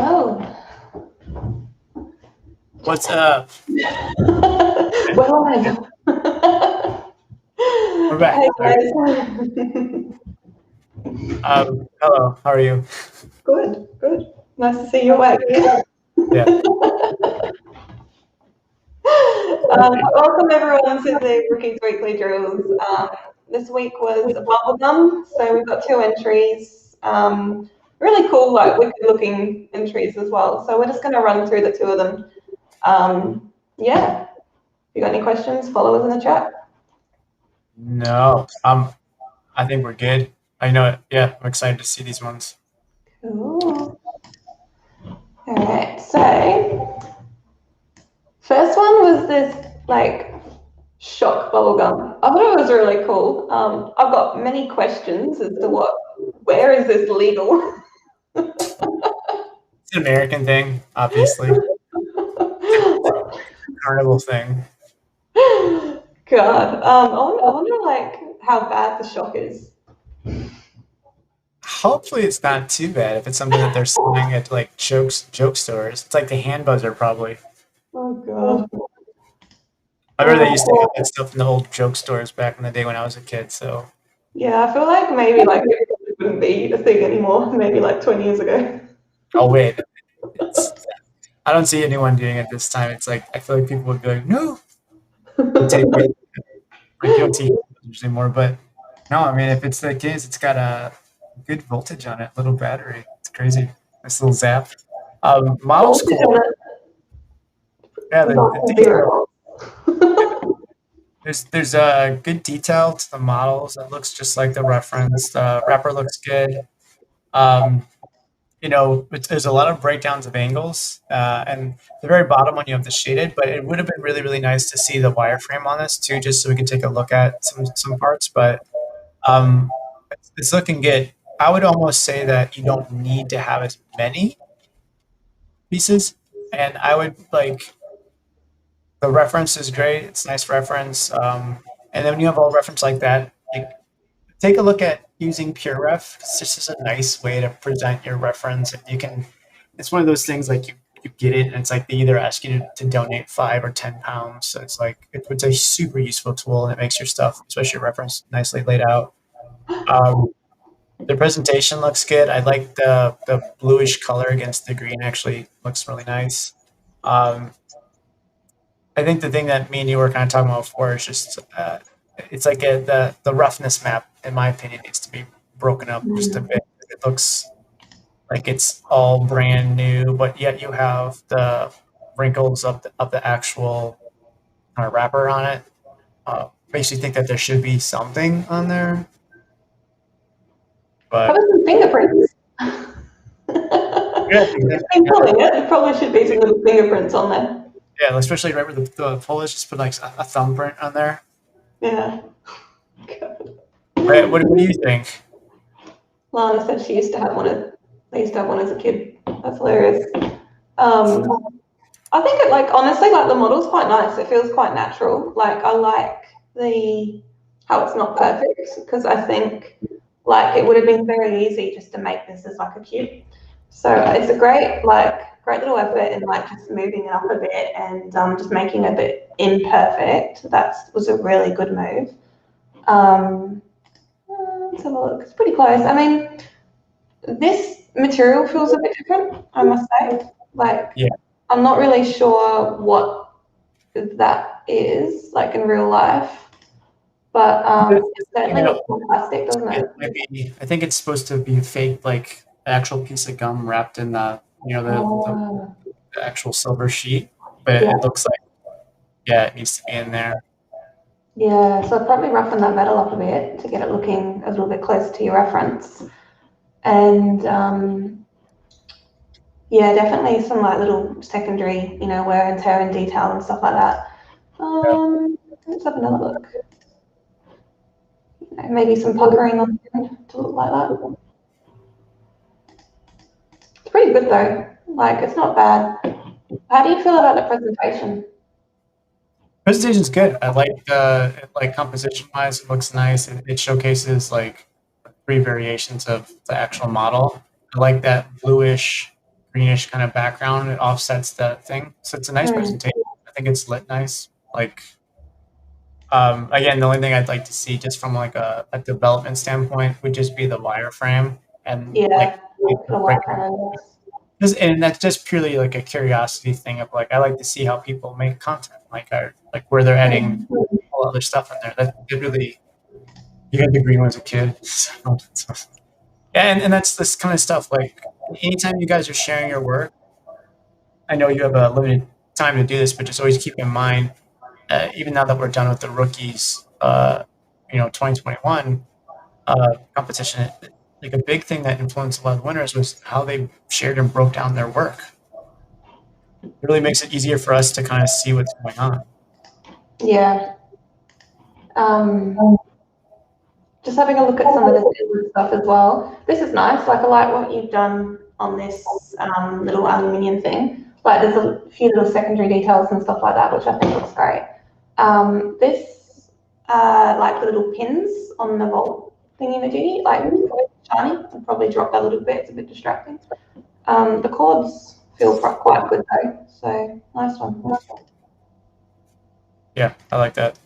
Hello. What's up? We're live. We're back. Hey Sorry. guys. Hello. How are you? Good, good. Nice to see you awake. Yeah. Welcome everyone to the Rookies Weekly Drills. This week was bubblegum, so we've got 2 entries. Really cool, like wicked looking entries as well. So we're just going to run through the 2 of them. Yeah. If you got any questions, follow us in the chat. No. I think we're good. I know it. Yeah, I'm excited to see these ones. Cool. All right. So first one was this like shock bubblegum. I thought it was really cool. I've got many questions as to where is this legal? It's an American thing, obviously. Carnival thing. God, I wonder like how bad the shock is. Hopefully it's not too bad if it's something that they're selling at like joke stores. It's like the hand buzzer probably. Oh God. I remember they used to have that stuff in the old joke stores back in the day when I was a kid, so Yeah, I feel like maybe like it wouldn't be a thing anymore, maybe like 20 years ago. oh wait. I don't see anyone doing it this time. It's like I feel like people would be like, no. Take it. Like guilty usually more, but no, I mean if it's the case, it's got a good voltage on it, little battery. It's crazy. This little zap. Model's cool. Yeah, the detail. There's a good detail to the models. It looks just like the reference. The wrapper looks good. Um, there's a lot of breakdowns of angles, and the very bottom one you have the shaded, but it would have been really, really nice to see the wireframe on this too, just so we can take a look at some parts. But um, it's looking good. I would almost say that you don't need to have as many pieces, and I would like the reference is great. It's a nice reference, and then when you have a reference like that, like, take a look at using PureRef. It's just a nice way to present your reference, and you can. It's one of those things like you get it, and it's like they either ask you to donate 5 or 10 pounds. So it's like it's a super useful tool, and it makes your stuff, especially your reference, nicely laid out. Um, the presentation looks good. I like the bluish color against the green. Actually, looks really nice. Um, I think the thing that me and you were kind of talking about before is just it's like the roughness map, in my opinion, needs to be broken up just a bit. It looks like it's all brand new, but yet you have the wrinkles of the actual wrapper on it. Makes you think that there should be something on there, but Probably some fingerprints. yeah, It probably should be some little fingerprints on there. yeah, especially right where the pull is, just put like a thumbprint on there. Yeah. What do you think? Lana said she used to have one. They used to have one as a kid. That's hilarious. I think it honestly the model's quite nice. It feels quite natural. Like I like how it's not perfect because I think it would have been very easy just to make this as a cube. So it's a great little effort in just moving it up a bit and just making it a bit imperfect. That was a really good move. Let's have a look. It's pretty close. I mean, this material feels a bit different, I must say. Yeah. I'm not really sure what that is in real life, but it certainly looks more plastic, doesn't it? I think it's supposed to be fake, like an actual piece of gum wrapped in the actual silver sheet, but Yeah. it looks like it needs to be in there. Yeah, so I'd probably roughen that metal up a bit to get it looking a little bit closer to your reference. And yeah, definitely some little secondary, wear and tear and detail and stuff like that. Let's have another look. Maybe some puckering on the end to look like that. It's pretty good though. It's not bad. How do you feel about the presentation? Presentation's good. I like composition wise, it looks nice. It showcases 3 variations of the actual model. I like that bluish greenish kind of background. It offsets the thing. So it's a nice presentation. I think it's lit nice. Like, again, the only thing I'd like to see just from like a development standpoint would just be the wireframe and like, Yeah, the wireframe. and that's just purely like a curiosity thing of like, I like to see how people make content, like where they're adding all other stuff in there. That it really, you had the green one as a kid. So, yeah, and that's this kind of stuff. Like anytime you guys are sharing your work, I know you have a limited time to do this, but just always keep in mind, even now that we're done with the rookies, 2021 competition, like a big thing that influenced a lot of the winners was how they shared and broke down their work. It really makes it easier for us to kind of see what's going on. Yeah. Just having a look at some of the stuff as well. This is nice. Like I like what you've done on this little aluminium thing. Like there's a few little secondary details and stuff like that, which I think looks great. This like the little pins on the vault thingy-majiggy, like shiny. I'll probably drop that a little bit. It's a bit distracting. The cords feel quite good though. So nice one. Yeah, I like that.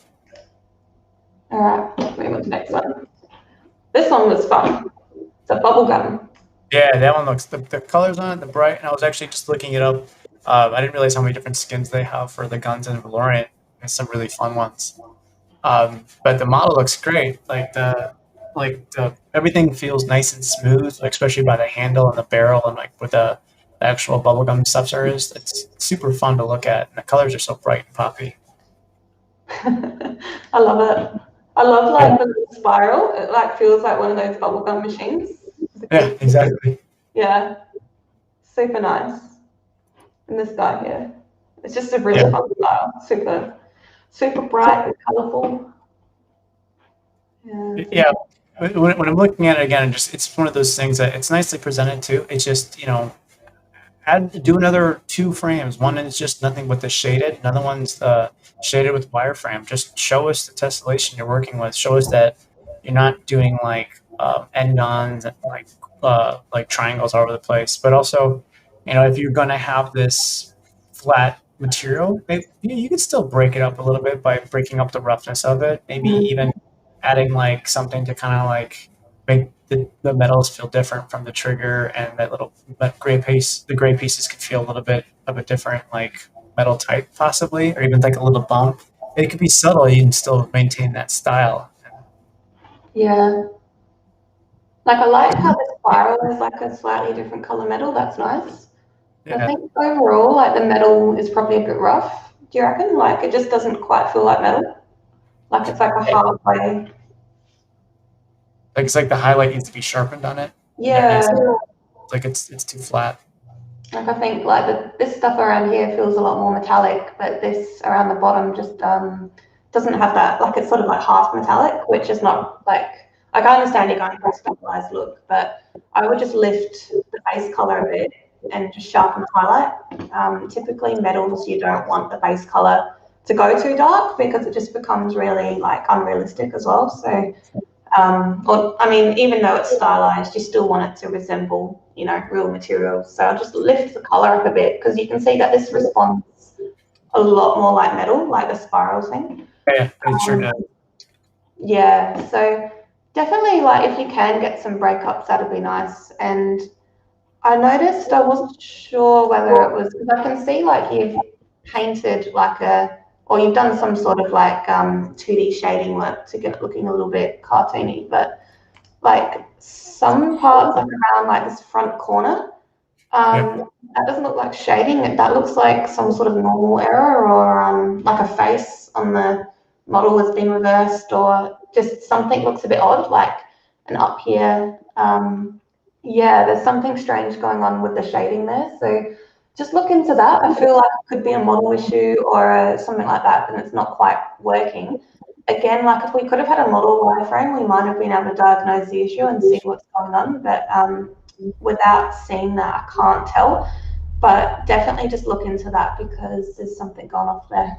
All right, moving on to the next one. This one was fun. It's a bubble gum. Yeah, that one looks, the colors on it, the bright, and I was actually just looking it up. I didn't realize how many different skins they have for the guns in Valorant. There's some really fun ones. But the model looks great. Everything feels nice and smooth, like especially by the handle and the barrel and like with the actual bubblegum substance is. It's super fun to look at, and the colors are so bright and poppy. I love it. I love like the little spiral. It like feels like one of those bubblegum machines. Yeah, exactly. Yeah, super nice. And this guy here, it's just a really fun style. Super bright and colourful. Yeah. When I'm looking at it again, it's one of those things that it's nicely presented too. It's just, do another 2 frames. One is just nothing but the shaded. Another one's shaded with wireframe. Just show us the tessellation you're working with. Show us that you're not doing like end-ons and like triangles all over the place. But also, if you're going to have this flat material, you can still break it up a little bit by breaking up the roughness of it. Maybe even adding like something to kind of like make the metals feel different from the trigger, and that gray piece, the gray pieces could feel a little bit of a different like metal type possibly, or even like a little bump. It could be subtle, you can still maintain that style. Yeah. Like I like how the spiral is like a slightly different color metal. That's nice. Yeah. I think overall, like the metal is probably a bit rough. Do you reckon? Like it just doesn't quite feel like metal. Like it's like a halfway. Like it's like the highlight needs to be sharpened on it. Yeah. It's like it's too flat. Like I think like this stuff around here feels a lot more metallic, but this around the bottom just doesn't have that. Like it's sort of like half metallic, which is not like I understand you're going for a stabilized look, but I would just lift the base color a bit and just sharpen the highlight. Typically metals, you don't want the base color to go too dark because it just becomes really like unrealistic as well. So even though it's stylized, you still want it to resemble, real materials. So I'll just lift the color up a bit because you can see that this responds a lot more like metal, like the spiral thing. Yeah, it sure does. Yeah, so definitely like if you can get some breakups, that'd be nice. And I noticed, I wasn't sure whether it was, because I can see like you've painted or you've done some sort of like 2D shading work to get it looking a little bit cartoony, but like some parts like around like this front corner, that doesn't look like shading. That looks like some sort of normal error or like a face on the model has been reversed or just something looks a bit odd, like and up here. There's something strange going on with the shading there. So just look into that. I feel like it could be a model issue or something like that, and it's not quite working. Again, like if we could have had a model wireframe, we might have been able to diagnose the issue and see what's going on. But without seeing that, I can't tell. But definitely just look into that because there's something going off there.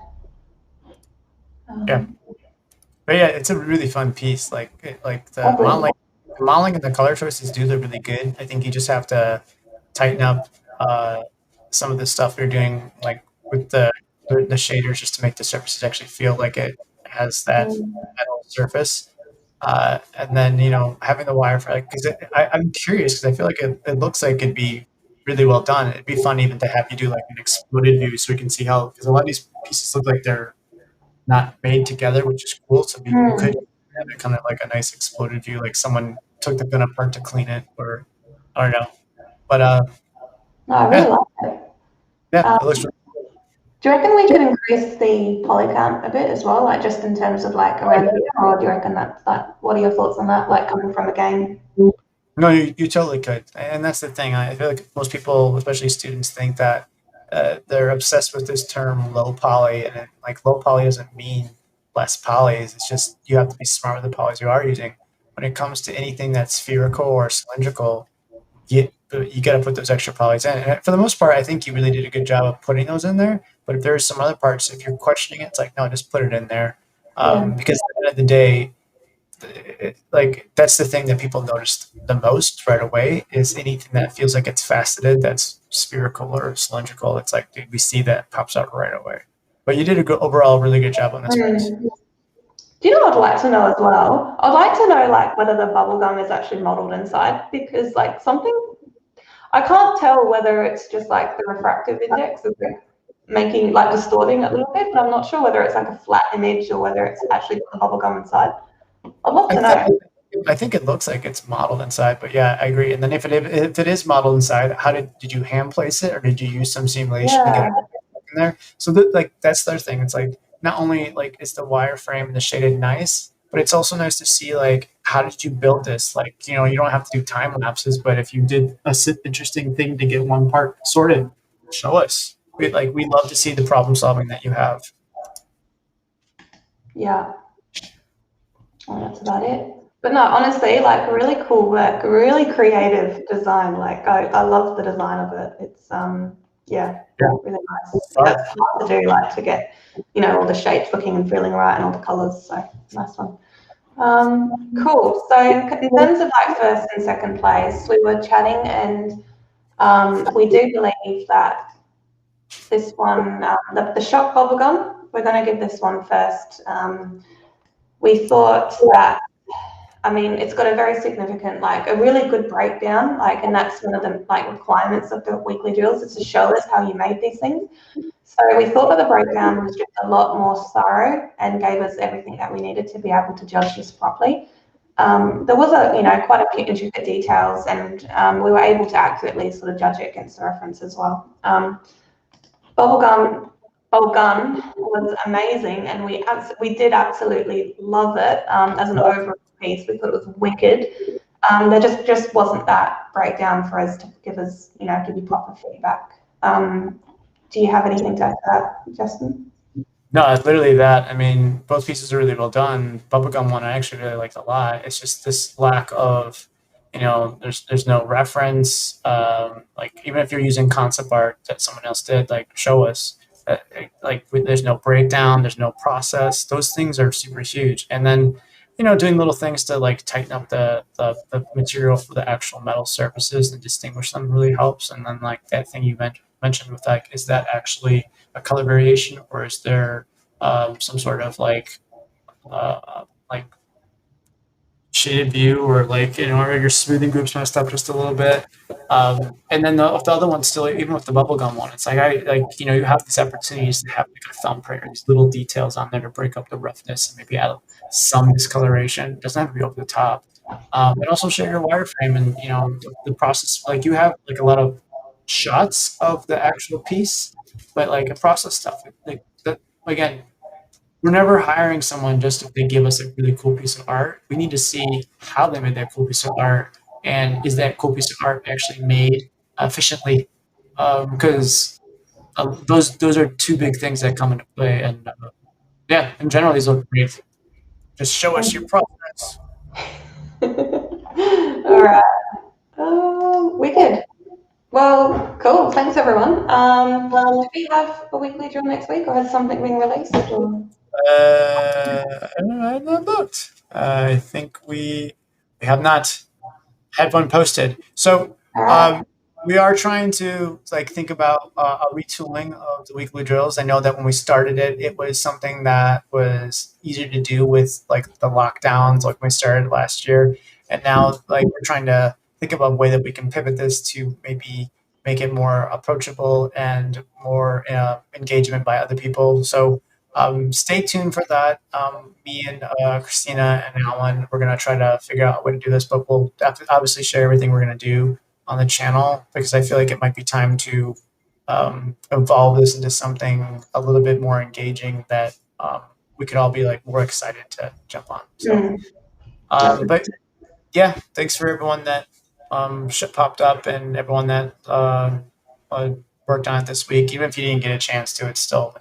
But yeah, it's a really fun piece. Like the modeling and the color choices do look really good. I think you just have to tighten up uh, some of the stuff you're doing, like with the shaders, just to make the surfaces actually feel like it has that Mm. metal surface. And then having the wireframe, because I'm curious because I feel like it looks like it'd be really well done. It'd be fun even to have you do like an exploded view so we can see how, because a lot of these pieces look like they're not made together, which is cool. So we could Mm. have it kind of like a nice exploded view, like someone took the gun apart to clean it, or I don't know. But No, I really yeah, like it. yeah, Um, it looks. do you reckon we could increase the poly count a bit as well, like just in terms of like around here, or do you reckon that's that? What are your thoughts on that? Like coming from a game? No, you totally could, and that's the thing. I feel like most people, especially students, think that they're obsessed with this term low poly, and like low poly doesn't mean less polys. It's just you have to be smart with the polys you are using. When it comes to anything that's spherical or cylindrical, you got to put those extra polys in. And for the most part, I think you really did a good job of putting those in there. But if there's some other parts, if you're questioning it, it's like no, just put it in there, Yeah. because at the end of the day, like that's the thing that people notice the most right away is anything that feels like it's faceted, that's spherical or cylindrical. It's like, dude, we see that pops out right away. But you did a good, overall really good job on this piece. Mm. Do you know what I'd like to know as well? I'd like to know like whether the bubble gum is actually modeled inside because like something I can't tell whether it's just like the refractive index is like making like distorting it a little bit, but I'm not sure whether it's like a flat image or whether it's actually got the bubble gum inside. I'd love I, to th- know. I think it looks like it's modeled inside, but yeah, I agree. And then if it is modeled inside, how did you hand place it, or did you use some simulation to get Yeah. it in there? So that, like that's their thing. It's like not only like is the wireframe and the shaded nice, but it's also nice to see like how did you build this? Like you don't have to do time lapses, but if you did a interesting thing to get one part sorted, show us. We love to see the problem solving that you have. Yeah. Oh, that's about it. But no, honestly, like really cool work, really creative design. Like I love the design of it. It's yeah, Yeah, really nice. fun. That's hard to do, like to get, all the shapes looking and feeling right and all the colours. So nice one. Cool. So in terms of like first and second place, we were chatting and we do believe that this one, the shock bubblegum, we're going to give this one first. We thought that I mean, it's got a very significant, like a really good breakdown, like, and that's one of the like requirements of the weekly drills is to show us how you made these things. So we thought that the breakdown was just a lot more thorough and gave us everything that we needed to be able to judge this properly. There was quite a few intricate details, and we were able to accurately sort of judge it against the reference as well. Bubblegum Bubblegum was amazing, and we did absolutely love it as an overall piece. We thought it was wicked. There just wasn't that breakdown for us to give us, give you proper feedback. Do you have anything to add to that, Justin? No, it's literally that. I mean, both pieces are really well done. Bubblegum one I actually really liked a lot. It's just this lack of, there's no reference. Like even if you're using concept art that someone else did, like show us. Like there's no breakdown, there's no process. Those things are super huge. And then, doing little things to like tighten up the material for the actual metal surfaces and distinguish them really helps. And then like that thing you mentioned with like, is that actually a color variation, or is there some sort of like shaded view, or like or your smoothing groups messed up just a little bit. And then the other one still, even with the bubblegum one, it's like you have these opportunities to have like a thumbprint or these little details on there to break up the roughness and maybe add some discoloration. It doesn't have to be over the top. And also share your wireframe and the process. Like you have like a lot of shots of the actual piece, but like a process stuff. Like that again, we're never hiring someone just if they give us a really cool piece of art. We need to see how they made that cool piece of art, and is that cool piece of art actually made efficiently? Because those are two big things that come into play. And yeah, in general, these look great. Just show us your process. All right. Wicked. Well, cool. Thanks, everyone. Do we have a weekly drill next week, or has something been released? Or? I've not looked. I think we have not had one posted. So All um, right. we are trying to like think about a retooling of the weekly drills. I know that when we started it, it was something that was easier to do with like the lockdowns, like when we started last year. And now, like we're trying to think about a way that we can pivot this to maybe make it more approachable and more engagement by other people. So stay tuned for that. Me and Christina and Alan, we're gonna try to figure out a way to do this, but we'll obviously share everything we're gonna do on the channel because I feel like it might be time to evolve this into something a little bit more engaging that we could all be like more excited to jump on. So, but yeah, thanks for everyone that popped up and everyone that uh, worked on it this week. Even if you didn't get a chance to, it's still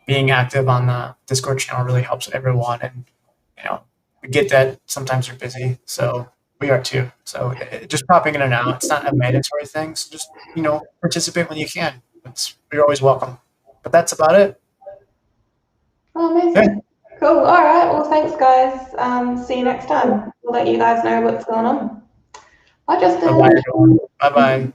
being active on the Discord channel really helps everyone. And we get that sometimes you're busy, so we are too. So just popping in and out, it's not a mandatory thing. So just participate when you can. You're always welcome. But that's about it. Oh, amazing. Yeah. Cool. All right. Well, thanks, guys. See you next time. We'll let you guys know what's going on. Bye, Justin. Bye-bye, everyone. Bye-bye.